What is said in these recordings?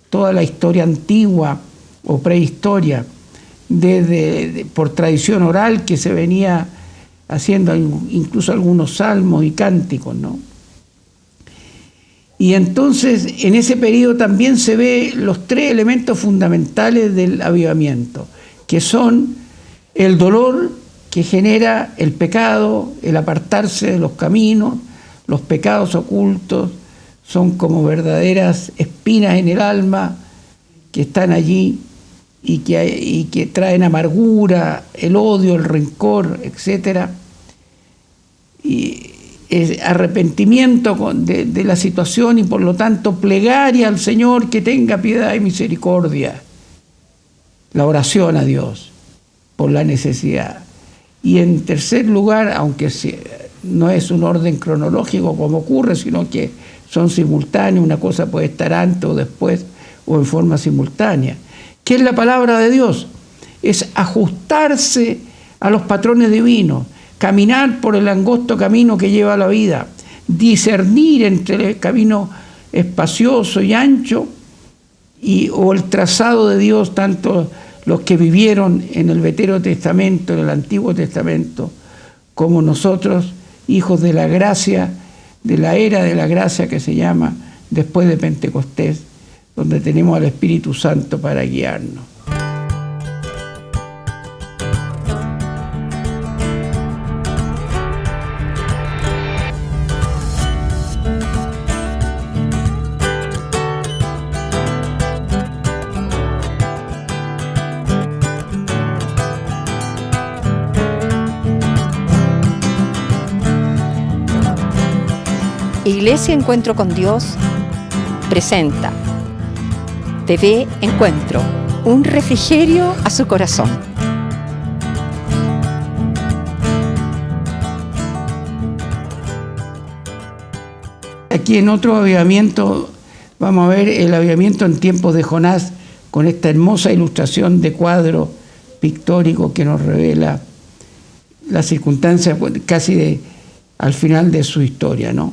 toda la historia antigua o prehistoria, por tradición oral que se venía haciendo, incluso algunos salmos y cánticos, ¿no? Y entonces en ese periodo también se ve los tres elementos fundamentales del avivamiento, que son el dolor que genera el pecado, el apartarse de los caminos, los pecados ocultos, son como verdaderas espinas en el alma que están allí y que traen amargura, el odio, el rencor, etc. Y arrepentimiento de la situación y por lo tanto plegaria al Señor que tenga piedad y misericordia. La oración a Dios por la necesidad. Y en tercer lugar, aunque no es un orden cronológico como ocurre, sino que son simultáneos, una cosa puede estar antes o después o en forma simultánea. ¿Qué es la palabra de Dios? Es ajustarse a los patrones divinos, caminar por el angosto camino que lleva a la vida, discernir entre el camino espacioso y ancho o el trazado de Dios, tanto los que vivieron en el Vetero Testamento, en el Antiguo Testamento, como nosotros, hijos de la gracia, de la era de la gracia que se llama después de Pentecostés, donde tenemos al Espíritu Santo para guiarnos. Iglesia Encuentro con Dios presenta TV Encuentro, un refrigerio a su corazón. Aquí en otro avivamiento vamos a ver el avivamiento en tiempos de Jonás, con esta hermosa ilustración de cuadro pictórico que nos revela las circunstancias casi al final de su historia, ¿no?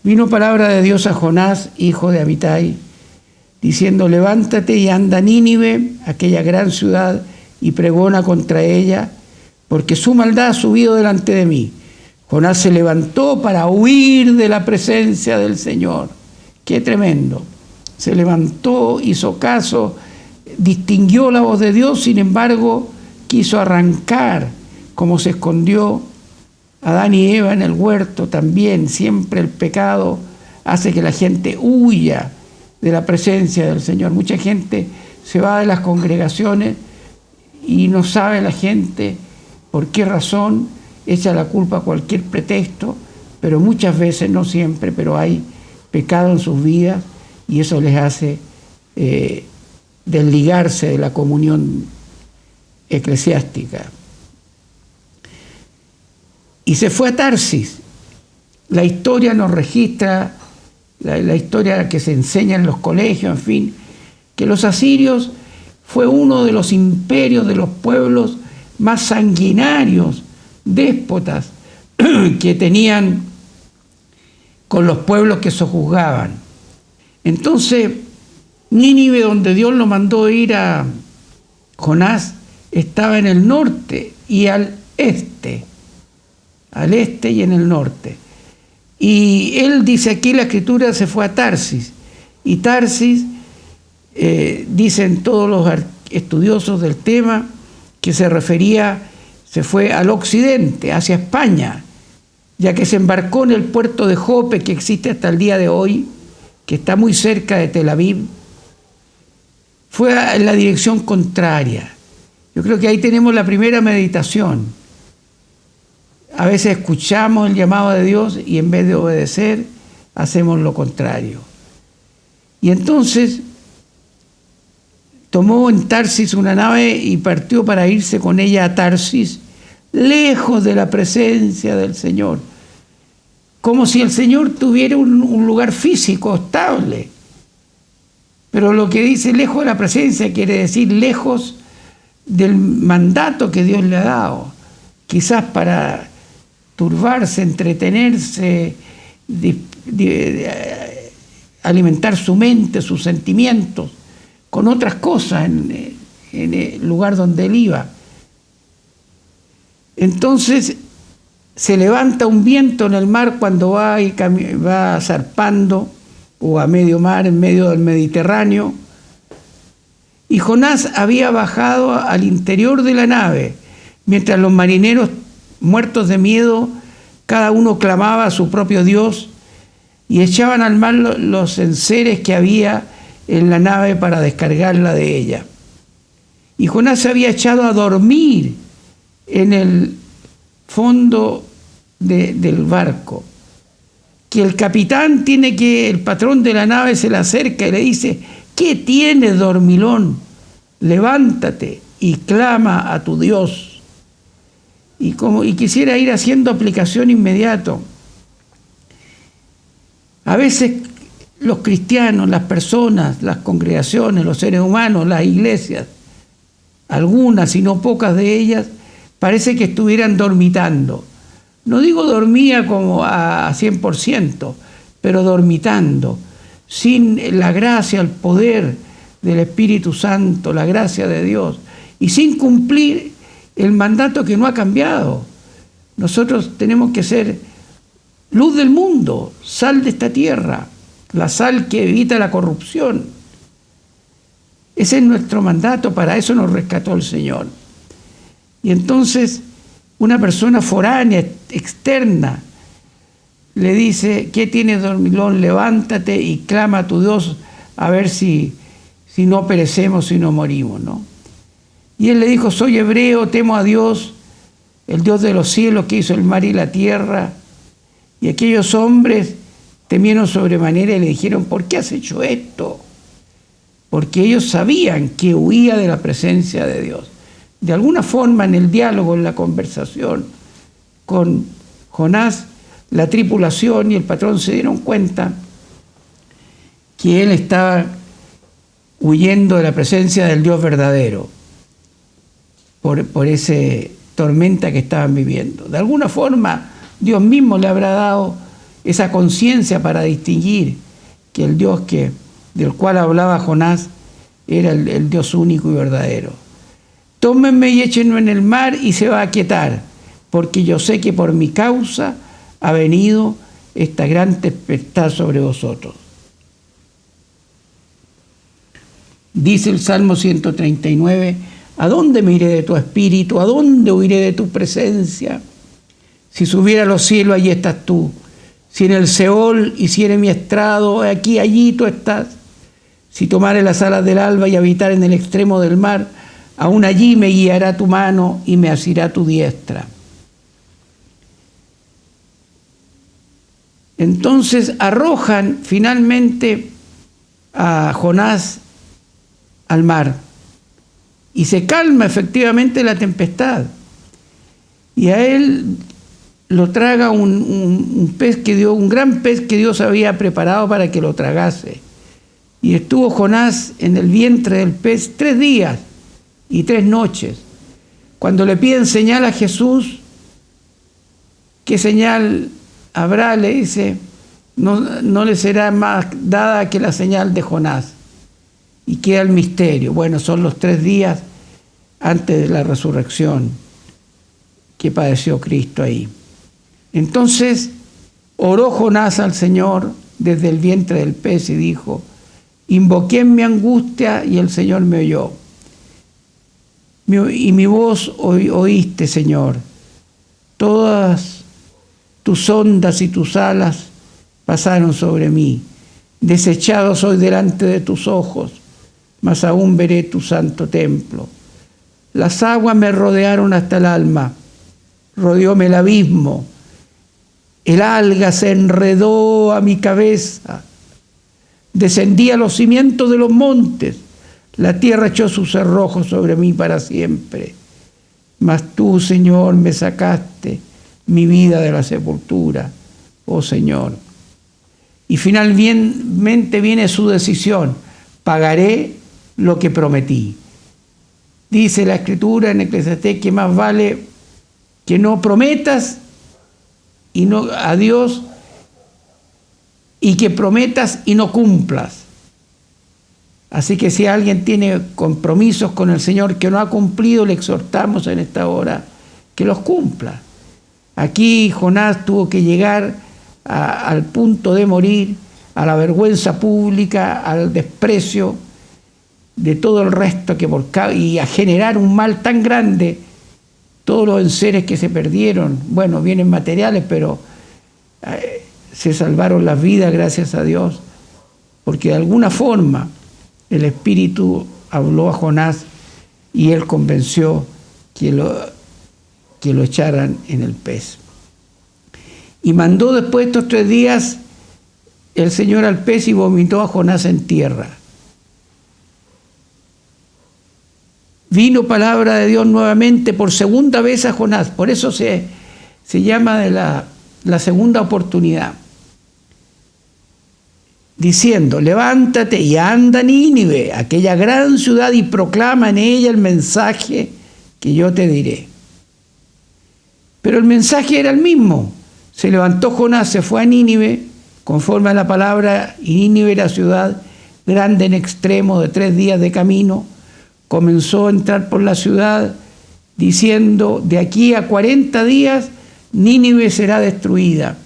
Vino palabra de Dios a Jonás, hijo de Amitai, diciendo: levántate y anda a Nínive, aquella gran ciudad, y pregona contra ella, porque su maldad ha subido delante de mí. Jonás se levantó para huir de la presencia del Señor. ¡Qué tremendo! Se levantó, hizo caso, distinguió la voz de Dios, sin embargo, quiso arrancar, como se escondió Adán y Eva en el huerto también. Siempre el pecado hace que la gente huya de la presencia del Señor. Mucha gente se va de las congregaciones y no sabe la gente por qué razón, echa la culpa a cualquier pretexto, pero muchas veces, no siempre, pero hay pecado en sus vidas y eso les hace desligarse de la comunión eclesiástica. Y se fue a Tarsis. La historia nos registra, la historia que se enseña en los colegios, en fin, que los asirios fue uno de los imperios, de los pueblos más sanguinarios, déspotas, que tenían con los pueblos que sojuzgaban. Entonces, Nínive, donde Dios lo mandó ir a Jonás, estaba en el norte y al este y en el norte. Y él dice aquí, la escritura, se fue a Tarsis. Y Tarsis, dicen todos los estudiosos del tema, que se fue al occidente, hacia España, ya que se embarcó en el puerto de Jope, que existe hasta el día de hoy, que está muy cerca de Tel Aviv. Fue en la dirección contraria. Yo creo que ahí tenemos la primera meditación. A veces escuchamos el llamado de Dios y en vez de obedecer, hacemos lo contrario. Y entonces tomó en Tarsis una nave y partió para irse con ella a Tarsis, lejos de la presencia del Señor. Como si el Señor tuviera un lugar físico estable. Pero lo que dice lejos de la presencia quiere decir lejos del mandato que Dios le ha dado. Quizás para alimentar su mente, sus sentimientos, con otras cosas en el lugar donde él iba. Entonces se levanta un viento en el mar cuando va zarpando, o a medio mar, en medio del Mediterráneo, y Jonás había bajado al interior de la nave, mientras los marineros, muertos de miedo, cada uno clamaba a su propio Dios y echaban al mar los enseres que había en la nave para descargarla de ella. Y Jonás se había echado a dormir en el fondo del barco, que el capitán el patrón de la nave se le acerca y le dice: ¿qué tienes, dormilón? Levántate y clama a tu Dios. Y quisiera ir haciendo aplicación inmediato. A veces los cristianos, las personas, las congregaciones, los seres humanos, las iglesias, algunas y no pocas de ellas, parece que estuvieran dormitando. No digo dormía como a 100%, pero dormitando, sin la gracia, el poder del Espíritu Santo, la gracia de Dios, y sin cumplir el mandato que no ha cambiado. Nosotros tenemos que ser luz del mundo, sal de esta tierra, la sal que evita la corrupción. Ese es nuestro mandato, para eso nos rescató el Señor. Y entonces una persona foránea, externa, le dice: ¿qué tienes, dormilón? Levántate y clama a tu Dios, a ver si no perecemos, si no morimos, ¿no? Y él le dijo: soy hebreo, temo a Dios, el Dios de los cielos, que hizo el mar y la tierra. Y aquellos hombres temieron sobremanera y le dijeron: ¿por qué has hecho esto? Porque ellos sabían que huía de la presencia de Dios. De alguna forma, en el diálogo, en la conversación con Jonás, la tripulación y el patrón se dieron cuenta que él estaba huyendo de la presencia del Dios verdadero por esa tormenta que estaban viviendo. De alguna forma, Dios mismo le habrá dado esa conciencia para distinguir que el Dios del cual hablaba Jonás era el Dios único y verdadero. Tómenme y échenme en el mar y se va a aquietar, porque yo sé que por mi causa ha venido esta gran tempestad sobre vosotros. Dice el Salmo 139, ¿a dónde me iré de tu espíritu? ¿A dónde huiré de tu presencia? Si subiera a los cielos, allí estás tú. Si en el Seol hiciere mi estrado, aquí, allí tú estás. Si tomare las alas del alba y habitar en el extremo del mar, aún allí me guiará tu mano y me asirá tu diestra. Entonces arrojan finalmente a Jonás al mar y se calma efectivamente la tempestad. Y a él lo traga un gran pez que Dios había preparado para que lo tragase. Y estuvo Jonás en el vientre del pez 3 días y 3 noches. Cuando le piden señal a Jesús, ¿qué señal habrá? Le dice: no le será más dada que la señal de Jonás. Y queda el misterio. Bueno, son los 3 días antes de la resurrección que padeció Cristo ahí. Entonces oró Jonás al Señor desde el vientre del pez y dijo: invoqué en mi angustia y el Señor me oyó. Y mi voz oíste, Señor. Todas tus ondas y tus alas pasaron sobre mí. Desechado soy delante de tus ojos, mas aún veré tu santo templo. Las aguas me rodearon hasta el alma, rodeóme el abismo. El alga se enredó a mi cabeza. Descendí a los cimientos de los montes. La tierra echó sus cerrojos sobre mí para siempre. Mas tú, Señor, me sacaste mi vida de la sepultura, oh Señor. Y finalmente viene su decisión: pagaré lo que prometí. Dice la Escritura en Eclesiastés que más vale que no prometas a Dios y que prometas y no cumplas. Así que si alguien tiene compromisos con el Señor que no ha cumplido, le exhortamos en esta hora que los cumpla. Aquí Jonás tuvo que llegar al punto de morir, a la vergüenza pública, al desprecio de todo el resto y a generar un mal tan grande. Todos los enseres que se perdieron, bueno, bienes materiales, pero se salvaron las vidas, gracias a Dios, porque de alguna forma el Espíritu habló a Jonás y él convenció que lo echaran en el pez. Y mandó después de estos 3 días el Señor al pez y vomitó a Jonás en tierra. Vino palabra de Dios nuevamente por segunda vez a Jonás, por eso se llama de la segunda oportunidad, diciendo: levántate y anda a Nínive, aquella gran ciudad, y proclama en ella el mensaje que yo te diré. Pero el mensaje era el mismo. Se levantó Jonás, se fue a Nínive, conforme a la palabra, y Nínive era ciudad grande en extremo, de 3 días de camino. Comenzó a entrar por la ciudad, diciendo: de aquí a 40 días Nínive será destruida.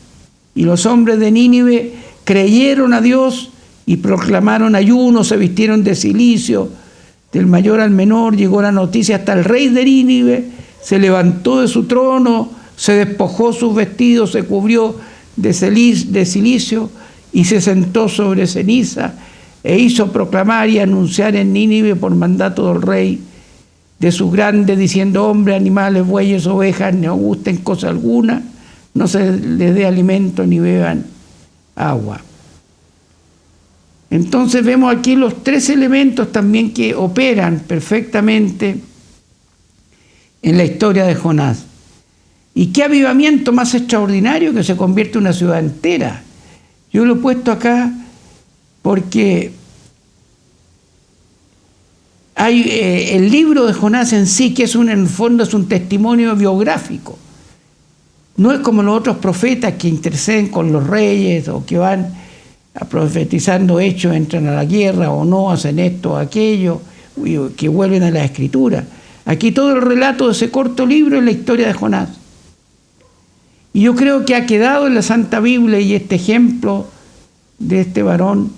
Y los hombres de Nínive creyeron a Dios y proclamaron ayuno, se vistieron de cilicio, del mayor al menor. Llegó la noticia hasta el rey de Nínive, se levantó de su trono, se despojó sus vestidos, se cubrió de cilicio y se sentó sobre ceniza, e hizo proclamar y anunciar en Nínive por mandato del rey de sus grandes, diciendo: hombres, animales, bueyes, ovejas, no gusten cosa alguna, no se les dé alimento ni beban agua. Entonces vemos aquí los 3 elementos también que operan perfectamente en la historia de Jonás. Y qué avivamiento más extraordinario, que se convierte en una ciudad entera. Yo lo he puesto acá porque hay el libro de Jonás en sí, que en el fondo es un testimonio biográfico. No es como los otros profetas que interceden con los reyes o que van profetizando hechos, entran a la guerra o no, hacen esto o aquello, que vuelven a la escritura. Aquí todo el relato de ese corto libro es la historia de Jonás. Y yo creo que ha quedado en la Santa Biblia y este ejemplo de este varón,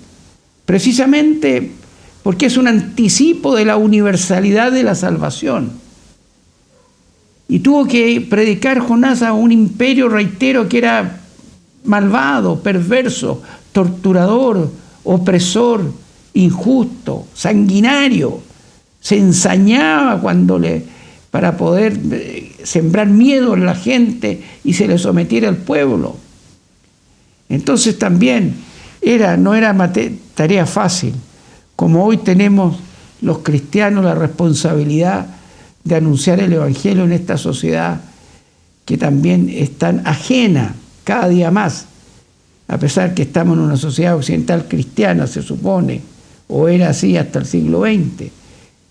precisamente porque es un anticipo de la universalidad de la salvación. Y tuvo que predicar Jonás a un imperio, reitero, que era malvado, perverso, torturador, opresor, injusto, sanguinario. Se ensañaba para poder sembrar miedo en la gente y se le sometiera al pueblo. Entonces también no era tarea fácil, como hoy tenemos los cristianos la responsabilidad de anunciar el Evangelio en esta sociedad que también es tan ajena cada día más, a pesar que estamos en una sociedad occidental cristiana, se supone, o era así hasta el siglo XX.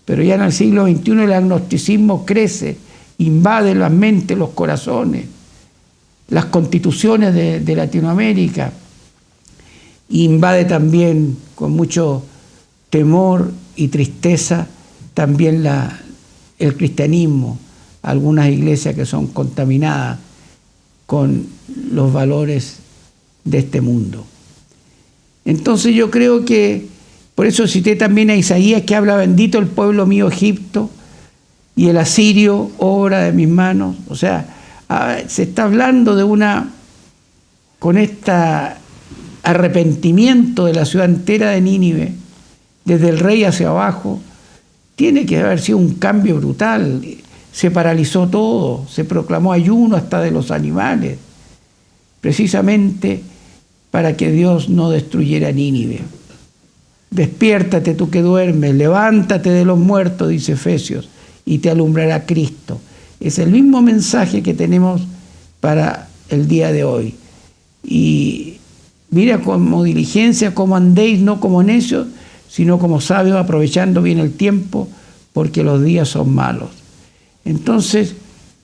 Pero ya en el siglo XXI el agnosticismo crece, invade las mentes, los corazones, las constituciones de Latinoamérica, invade también con mucho temor y tristeza también el cristianismo, algunas iglesias que son contaminadas con los valores de este mundo. Entonces yo creo que, por eso cité también a Isaías, que habla: bendito el pueblo mío Egipto y el asirio, obra de mis manos. O sea, se está hablando con este arrepentimiento de la ciudad entera de Nínive, desde el rey hacia abajo. Tiene que haber sido un cambio brutal. Se paralizó todo, se proclamó ayuno hasta de los animales, precisamente para que Dios no destruyera Nínive. Despiértate tú que duermes, levántate de los muertos, dice Efesios, y te alumbrará Cristo. Es el mismo mensaje que tenemos para el día de hoy. Y mira como diligencia, como andéis, no como necios, sino como sabios, aprovechando bien el tiempo, porque los días son malos. Entonces,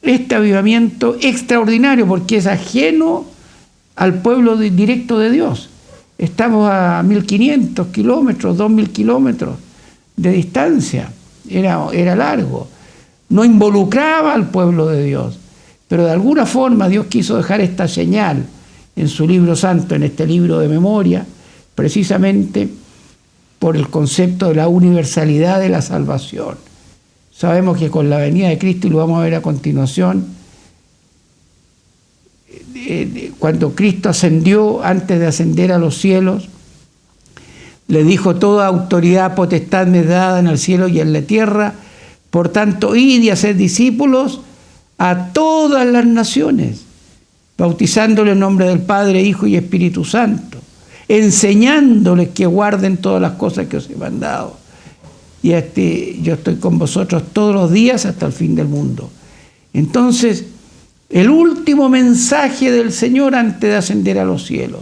este avivamiento extraordinario, porque es ajeno al pueblo directo de Dios. Estamos a 1500 kilómetros, 2000 kilómetros de distancia. Era largo. No involucraba al pueblo de Dios. Pero de alguna forma Dios quiso dejar esta señal en su libro santo, en este libro de memoria, precisamente por el concepto de la universalidad de la salvación. Sabemos que con la venida de Cristo, y lo vamos a ver a continuación, cuando Cristo ascendió, antes de ascender a los cielos, le dijo: toda autoridad, potestad me es dada en el cielo y en la tierra, por tanto, id y haced discípulos a todas las naciones, bautizándoles en nombre del Padre, Hijo y Espíritu Santo, enseñándoles que guarden todas las cosas que os he mandado. Y yo estoy con vosotros todos los días hasta el fin del mundo. Entonces, el último mensaje del Señor antes de ascender a los cielos,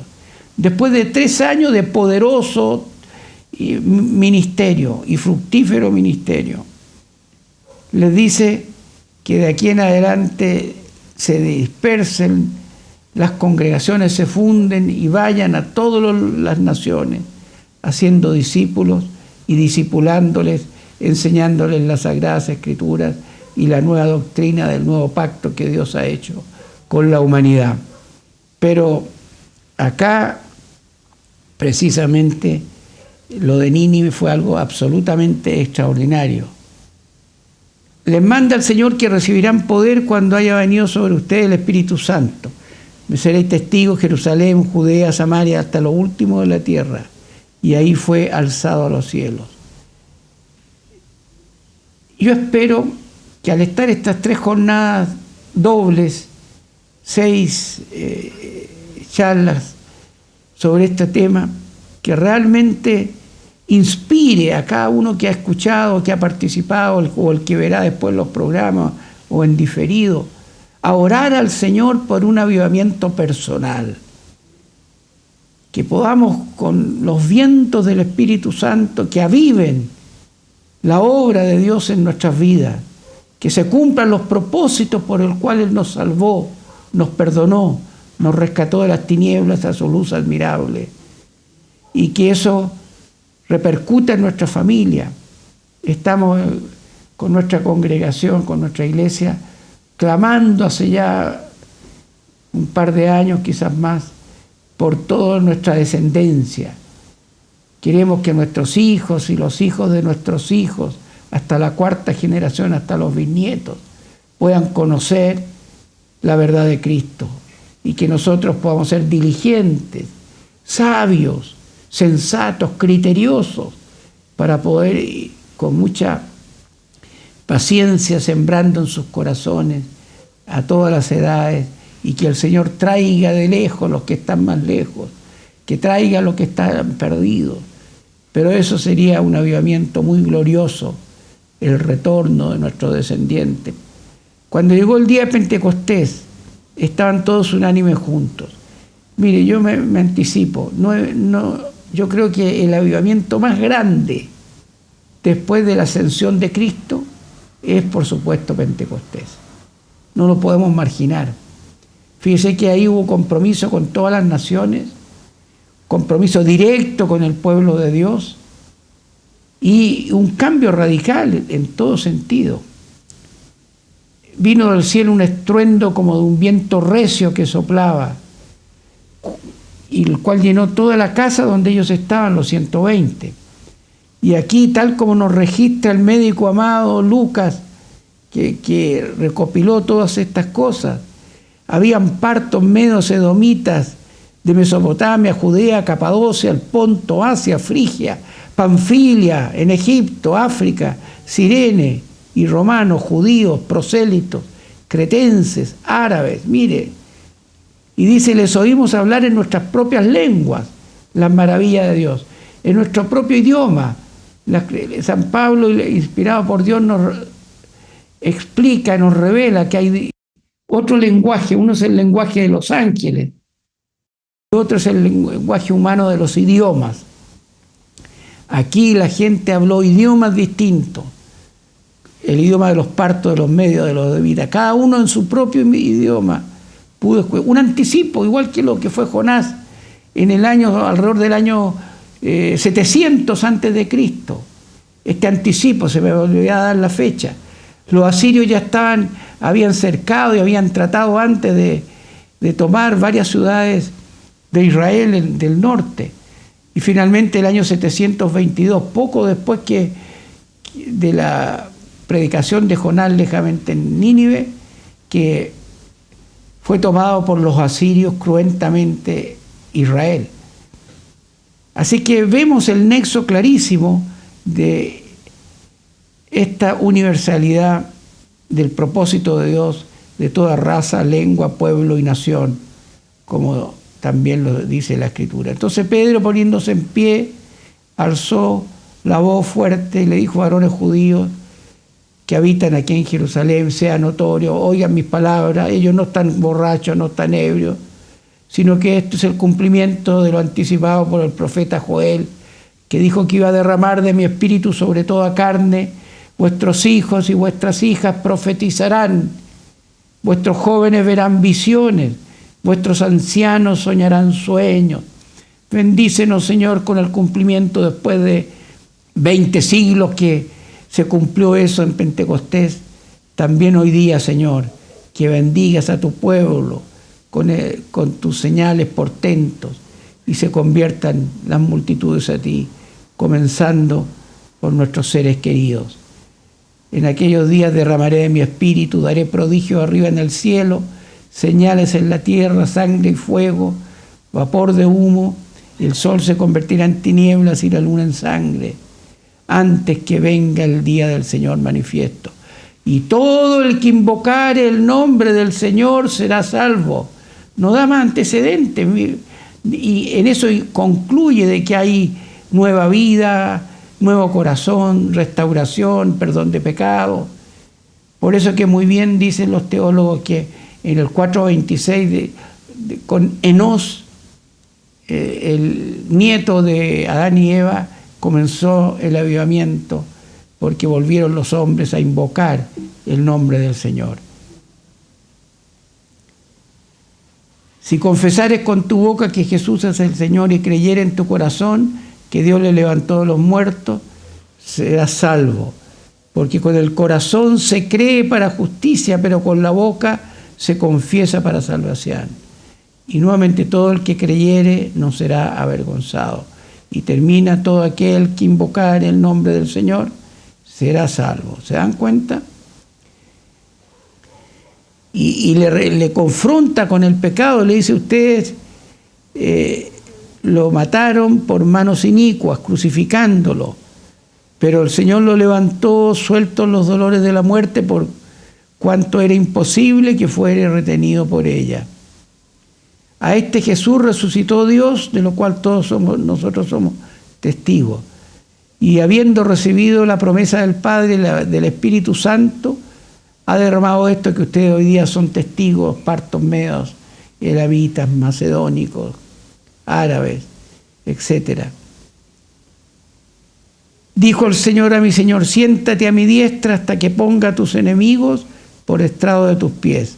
después de 3 años de poderoso ministerio y fructífero ministerio, les dice que de aquí en adelante se dispersen, las congregaciones se funden y vayan a todas las naciones, haciendo discípulos y discipulándoles, enseñándoles las Sagradas Escrituras y la nueva doctrina del nuevo pacto que Dios ha hecho con la humanidad. Pero acá, precisamente, lo de Nínive fue algo absolutamente extraordinario. Les manda el Señor que recibirán poder cuando haya venido sobre ustedes el Espíritu Santo. Me seréis testigos, Jerusalén, Judea, Samaria, hasta lo último de la tierra. Y ahí fue alzado a los cielos. Yo espero que al estar estas 3 jornadas dobles, 6 charlas sobre este tema, que realmente inspire a cada uno que ha escuchado, que ha participado, o el que verá después los programas o en diferido, a orar al Señor por un avivamiento personal. Que podamos, con los vientos del Espíritu Santo, que aviven la obra de Dios en nuestras vidas, que se cumplan los propósitos por el cual Él nos salvó, nos perdonó, nos rescató de las tinieblas a su luz admirable, y que eso repercuta en nuestra familia. Estamos con nuestra congregación, con nuestra iglesia, clamando hace ya un par de años, quizás más, por toda nuestra descendencia. Queremos que nuestros hijos y los hijos de nuestros hijos, hasta la 4ª generación, hasta los bisnietos, puedan conocer la verdad de Cristo, y que nosotros podamos ser diligentes, sabios, sensatos, criteriosos, para poder, con mucha paciencia, sembrando en sus corazones a todas las edades, y que el Señor traiga de lejos los que están más lejos, que traiga los que están perdidos. Pero eso sería un avivamiento muy glorioso, el retorno de nuestros descendientes. Cuando llegó el día de Pentecostés, estaban todos unánimes juntos. Mire, yo me anticipo, yo creo que el avivamiento más grande después de la ascensión de Cristo es, por supuesto, Pentecostés. No lo podemos marginar. Fíjese que ahí hubo compromiso con todas las naciones, compromiso directo con el pueblo de Dios, y un cambio radical en todo sentido. Vino del cielo un estruendo como de un viento recio que soplaba, y el cual llenó toda la casa donde ellos estaban, los 120. Y aquí, tal como nos registra el médico amado Lucas, que recopiló todas estas cosas, habían partos medos edomitas de Mesopotamia, Judea, Capadocia, el Ponto, Asia, Frigia, Panfilia, en Egipto, África, Cirene, y romanos, judíos, prosélitos, cretenses, árabes, mire. Y dice: les oímos hablar en nuestras propias lenguas las maravillas de Dios, en nuestro propio idioma. San Pablo, inspirado por Dios, nos explica, nos revela que hay otro lenguaje. Uno es el lenguaje de los ángeles, y otro es el lenguaje humano de los idiomas. Aquí la gente habló idiomas distintos. El idioma de los partos, de los medios, de los de vida. Cada uno en su propio idioma pudo escuchar. Un anticipo, igual que lo que fue Jonás en el año, alrededor del año 700 antes de Cristo. Este anticipo, se me volvió a dar la fecha. Los asirios ya habían cercado y habían tratado antes de tomar varias ciudades de Israel del norte. Y finalmente el año 722, poco después de la predicación de Jonás lejamente en Nínive, que fue tomado por los asirios cruentamente Israel. Así que vemos el nexo clarísimo de esta universalidad del propósito de Dios de toda raza, lengua, pueblo y nación, como también lo dice la Escritura. Entonces Pedro, poniéndose en pie, alzó la voz fuerte y le dijo: varones judíos que habitan aquí en Jerusalén, sea notorio, oigan mis palabras, ellos no están borrachos, no están ebrios, sino que esto es el cumplimiento de lo anticipado por el profeta Joel, que dijo que iba a derramar de mi espíritu sobre toda carne. Vuestros hijos y vuestras hijas profetizarán, vuestros jóvenes verán visiones, vuestros ancianos soñarán sueños. Bendícenos, Señor, con el cumplimiento después de 20 siglos que se cumplió eso en Pentecostés. También hoy día, Señor, que bendigas a tu pueblo con tus señales, portentos, y se conviertan las multitudes a ti, comenzando por nuestros seres queridos. En aquellos días derramaré de mi espíritu, daré prodigios arriba en el cielo, señales en la tierra, sangre y fuego, vapor de humo, y el sol se convertirá en tinieblas y la luna en sangre, antes que venga el día del Señor manifiesto. Y todo el que invocare el nombre del Señor será salvo. No da más antecedentes, y en eso concluye de que hay nueva vida, nuevo corazón, restauración, perdón de pecado. Por eso que muy bien dicen los teólogos que en el 4:26 con Enós, el nieto de Adán y Eva, comenzó el avivamiento, porque volvieron los hombres a invocar el nombre del Señor. Si confesares con tu boca que Jesús es el Señor y creyeres en tu corazón que Dios le levantó de los muertos, serás salvo. Porque con el corazón se cree para justicia, pero con la boca se confiesa para salvación. Y nuevamente todo el que creyere no será avergonzado. Y termina: todo aquel que invocare el nombre del Señor será salvo. ¿Se dan cuenta? Y le confronta con el pecado, le dice: ustedes lo mataron por manos inicuas, crucificándolo, pero el Señor lo levantó suelto los dolores de la muerte, por cuanto era imposible que fuere retenido por ella. A este Jesús resucitó Dios, de lo cual nosotros somos testigos. Y habiendo recibido la promesa del Padre, del Espíritu Santo, ha derramado esto que ustedes hoy día son testigos: partos, medos, elamitas, macedónicos, árabes, etc. Dijo el Señor a mi Señor: siéntate a mi diestra hasta que ponga a tus enemigos por estrado de tus pies.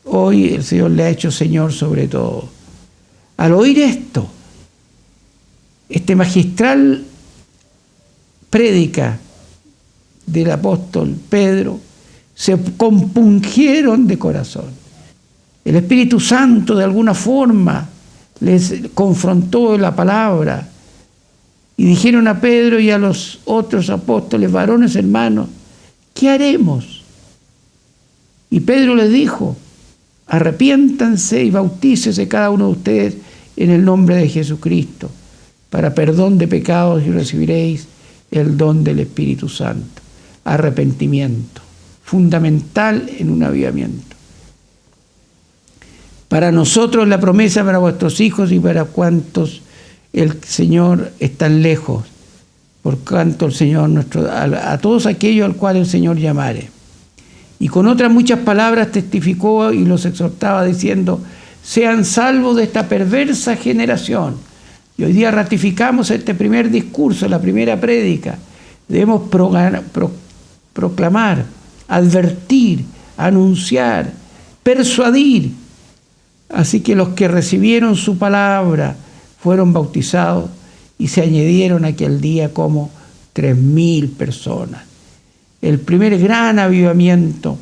Hoy el Señor le ha hecho Señor sobre todo. Al oír esto, este magistral prédica del apóstol Pedro, se compungieron de corazón. El Espíritu Santo de alguna forma les confrontó la palabra y dijeron a Pedro y a los otros apóstoles: varones hermanos, ¿qué haremos? Y Pedro les dijo: arrepiéntanse y bautícese cada uno de ustedes en el nombre de Jesucristo para perdón de pecados y recibiréis el don del Espíritu Santo. Arrepentimiento, fundamental en un avivamiento. Para nosotros la promesa, para vuestros hijos y para cuantos el Señor está lejos, por cuanto el Señor a todos aquellos al cual el Señor llamare. Y con otras muchas palabras testificó y los exhortaba diciendo: sean salvos de esta perversa generación. Y hoy día ratificamos este primer discurso, la primera prédica. Debemos proclamar, advertir, anunciar, persuadir Así que los que recibieron su palabra fueron bautizados y se añadieron aquel día como 3.000 personas. El primer gran avivamiento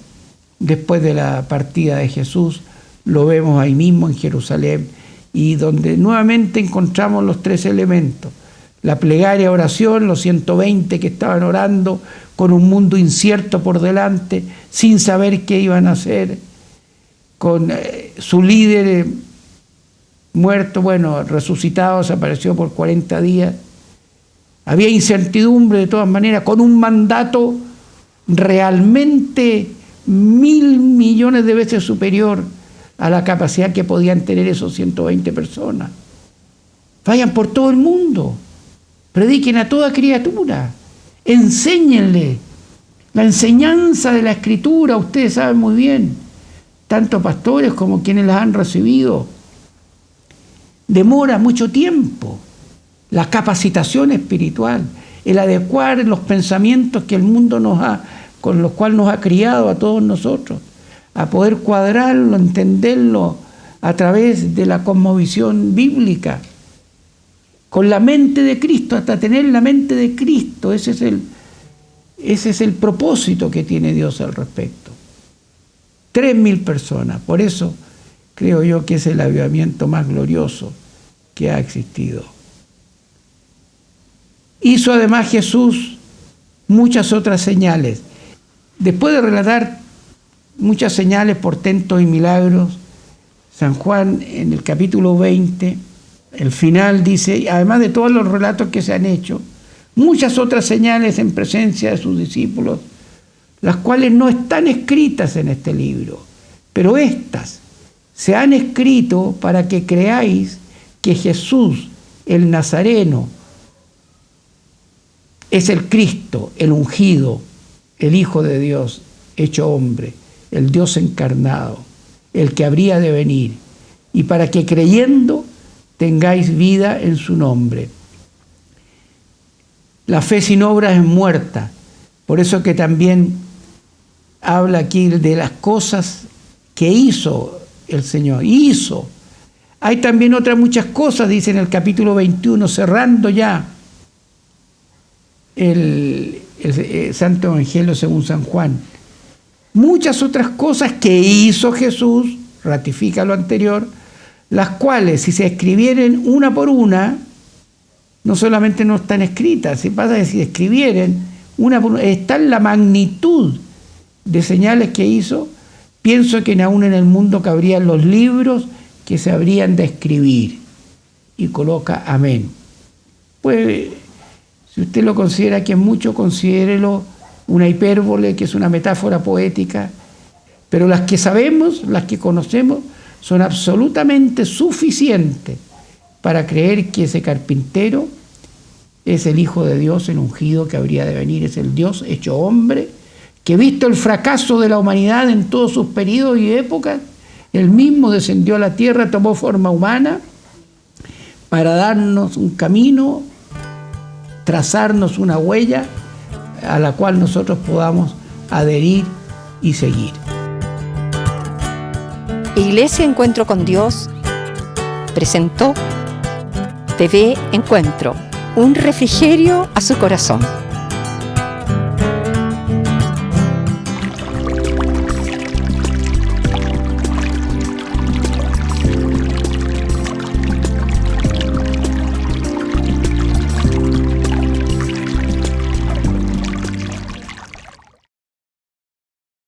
después de la partida de Jesús lo vemos ahí mismo en Jerusalén, y donde nuevamente encontramos los tres elementos: la plegaria, oración, los 120 que estaban orando con un mundo incierto por delante, sin saber qué iban a hacer, con su líder muerto, resucitado, se apareció por 40 días. Había incertidumbre de todas maneras, con un mandato realmente 1.000 millones de veces superior a la capacidad que podían tener esos 120 personas. Vayan por todo el mundo, prediquen a toda criatura, enséñenle la enseñanza de la Escritura. Ustedes saben muy bien, tanto pastores como quienes las han recibido. Demora mucho tiempo la capacitación espiritual, el adecuar los pensamientos que el mundo con los cuales nos ha criado a todos nosotros, a poder cuadrarlo, entenderlo a través de la cosmovisión bíblica, con la mente de Cristo, hasta tener la mente de Cristo. Ese es el propósito que tiene Dios al respecto. 3.000 personas, por eso creo yo que es el avivamiento más glorioso que ha existido. Hizo además Jesús muchas otras señales. Después de relatar muchas señales, portentos y milagros, San Juan en el capítulo 20, el final dice, además de todos los relatos que se han hecho, muchas otras señales en presencia de sus discípulos, las cuales no están escritas en este libro, pero estas se han escrito para que creáis que Jesús, el Nazareno, es el Cristo, el ungido, el Hijo de Dios, hecho hombre, el Dios encarnado, el que habría de venir, y para que creyendo tengáis vida en su nombre. La fe sin obras es muerta, por eso que también habla aquí de las cosas que hizo el Señor. Hizo. Hay también otras muchas cosas, dice en el capítulo 21, cerrando ya el Santo Evangelio según San Juan. Muchas otras cosas que hizo Jesús, ratifica lo anterior, las cuales si se escribieren una por una, no solamente no están escritas, si pasa que si escribieren una por una, está en la magnitud de señales que hizo, pienso que aún en el mundo cabrían los libros que se habrían de escribir. Y coloca amén. Pues, si usted lo considera que es mucho, considérelo una hipérbole, que es una metáfora poética, pero las que sabemos, las que conocemos, son absolutamente suficientes para creer que ese carpintero es el Hijo de Dios, el ungido que habría de venir, es el Dios hecho hombre, que visto el fracaso de la humanidad en todos sus periodos y épocas, él mismo descendió a la tierra, tomó forma humana para darnos un camino, trazarnos una huella a la cual nosotros podamos adherir y seguir. Iglesia Encuentro con Dios presentó TV Encuentro, un refrigerio a su corazón.